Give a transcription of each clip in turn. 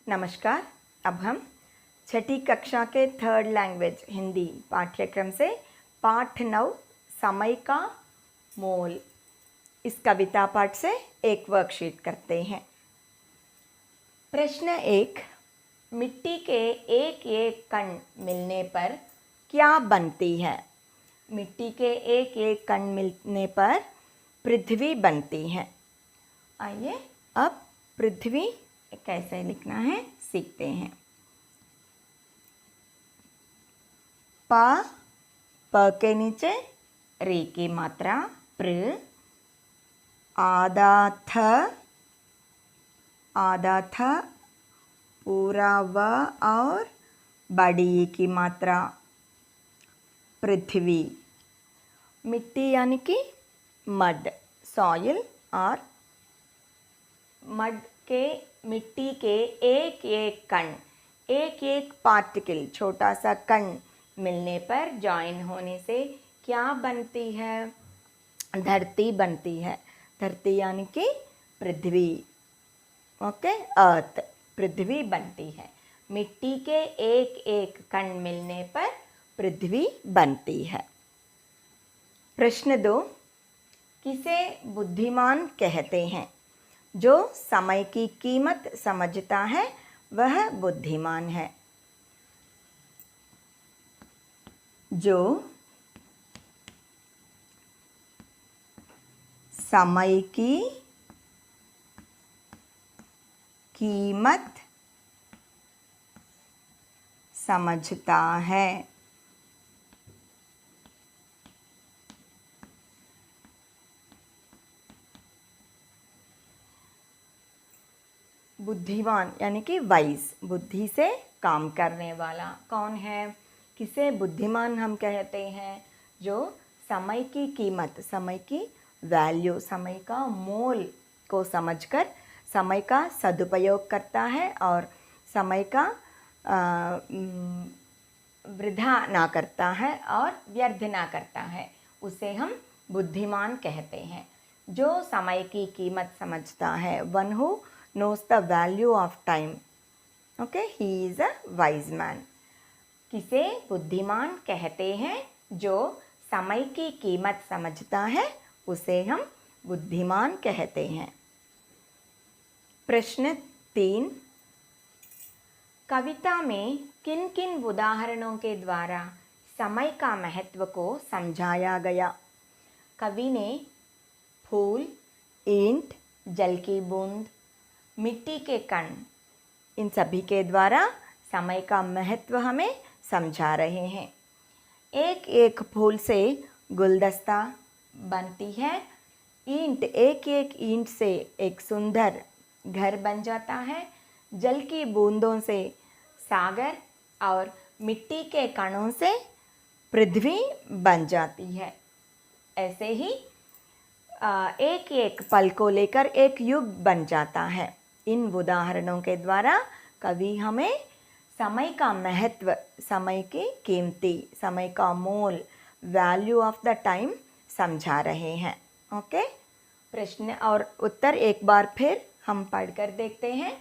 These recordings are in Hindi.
नमस्कार। अब हम छठी कक्षा के थर्ड लैंग्वेज हिंदी पाठ्यक्रम से पाठ 9 समय का मोल इस कविता पाठ से एक वर्कशीट करते हैं। प्रश्न 1, मिट्टी के एक एक कण मिलने पर क्या बनती है? मिट्टी के एक एक कण मिलने पर पृथ्वी बनती है। आइए अब पृथ्वी कैसे लिखना है सीखते हैं। प के नीचे रे की मात्रा प्र, आधा थ पूरा व और बड़ी की मात्रा पृथ्वी। मिट्टी यानी कि मड, सॉइल, और मड के मिट्टी के एक एक कण, एक एक पार्टिकल, छोटा सा कण मिलने पर जॉइन होने से क्या बनती है? धरती बनती है। धरती यानी कि पृथ्वी। ओके, अर्थ, पृथ्वी बनती है। मिट्टी के एक एक कण मिलने पर पृथ्वी बनती है। प्रश्न 2, किसे बुद्धिमान कहते हैं? जो समय की कीमत समझता है वह बुद्धिमान है। जो समय की कीमत समझता है। बुद्धिमान यानी कि वाइज, बुद्धि से काम करने वाला कौन है? किसे बुद्धिमान हम कहते हैं? जो समय की कीमत, समय की वैल्यू, समय का मोल को समझकर समय का सदुपयोग करता है और समय का वृथा ना करता है और व्यर्थ ना करता है, उसे हम बुद्धिमान कहते हैं। जो समय की कीमत समझता है, one who knows the value of time. Okay, he is a wise man. किसे बुद्धिमान कहते हैं? जो समय की कीमत समझता है उसे हम बुद्धिमान कहते हैं। प्रश्न 3, कविता में किन किन उदाहरणों के द्वारा समय का महत्व को समझाया गया? कवि ने फूल, ईंट, जल की बूंद, मिट्टी के कण, इन सभी के द्वारा समय का महत्व हमें समझा रहे हैं। एक एक फूल से गुलदस्ता बनती है। ईंट, एक एक ईंट से एक सुंदर घर बन जाता है। जल की बूंदों से सागर और मिट्टी के कणों से पृथ्वी बन जाती है। ऐसे ही एक एक पल को लेकर एक युग बन जाता है। इन उदाहरणों के द्वारा कवि हमें समय का महत्व, समय की कीमती, समय का मोल, वैल्यू ऑफ द टाइम समझा रहे हैं। ओके, प्रश्न और उत्तर एक बार फिर हम पढ़कर देखते हैं।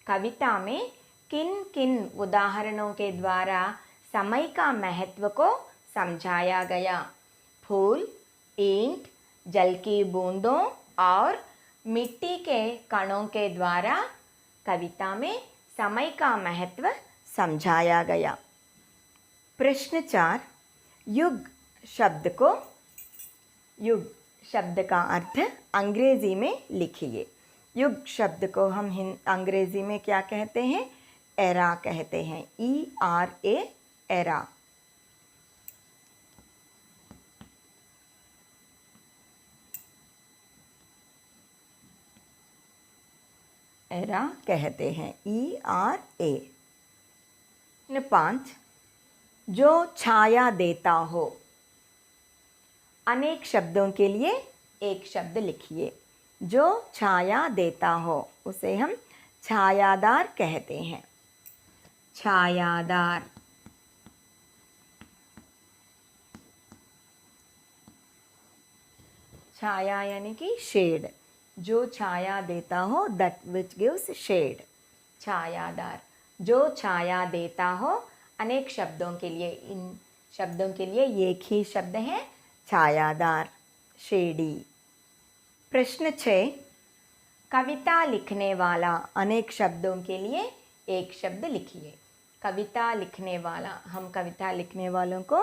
कविता में किन किन उदाहरणों के द्वारा समय का महत्व को समझाया गया? फूल, ईंट, जल की बूंदों और मिट्टी के कणों के द्वारा कविता में समय का महत्व समझाया गया। प्रश्न 4, युग शब्द का अर्थ अंग्रेजी में लिखिए। युग शब्द को हम अंग्रेजी में क्या कहते हैं? एरा कहते हैं। ERA, era. एरा कहते हैं, ERA। 5, जो छाया देता हो। अनेक शब्दों के लिए एक शब्द लिखिए। जो छाया देता हो उसे हम छायादार कहते हैं। छायादार। छाया यानी कि शेड, जो छाया देता हो, दैट विच गिव्स शेड। छायादार, जो छाया देता हो। अनेक शब्दों के लिए, इन शब्दों के लिए एक ही शब्द है, छायादार, शेडी। प्रश्न 6, कविता लिखने वाला। अनेक शब्दों के लिए एक शब्द लिखिए। कविता लिखने वाला, हम कविता लिखने वालों को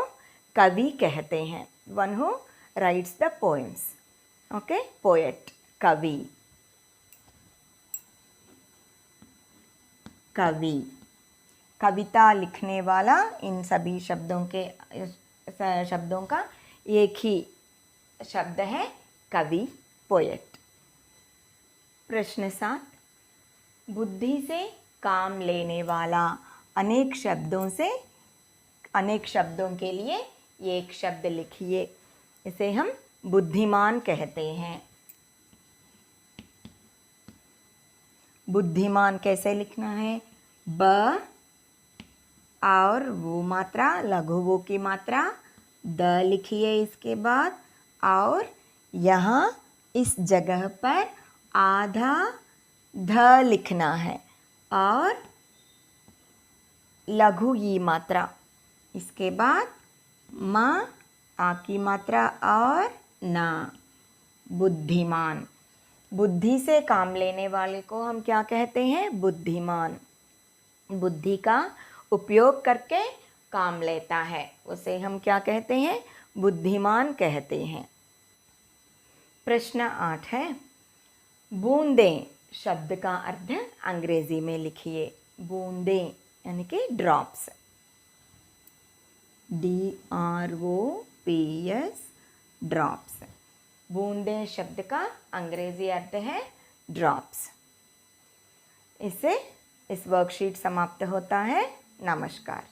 कवि कहते हैं। One who rights the poems, okay, poet, कवि। कवि, कविता लिखने वाला, इन सभी शब्दों का एक ही शब्द है, कवि, पोएट। प्रश्न 7, बुद्धि से काम लेने वाला। अनेक शब्दों के लिए एक शब्द लिखिए। इसे हम बुद्धिमान कहते हैं। बुद्धिमान कैसे लिखना है? ब और वो मात्रा, लघु वो की मात्रा, द लिखिए इसके बाद, और यहाँ इस जगह पर आधा ध लिखना है, और लघु ई मात्रा, इसके बाद म, आ की मात्रा और ना। बुद्धिमान, बुद्धि से काम लेने वाले को हम क्या कहते हैं? बुद्धिमान। बुद्धि का उपयोग करके काम लेता है, उसे हम क्या कहते हैं? बुद्धिमान कहते हैं। प्रश्न 8 है, बूंदें शब्द का अर्थ अंग्रेजी में लिखिए। बूंदें यानी कि ड्रॉप्स, DROPS, ड्रॉप्स। बूंदें शब्द का अंग्रेजी अर्थ है ड्रॉप्स। इससे इस वर्कशीट समाप्त होता है। नमस्कार।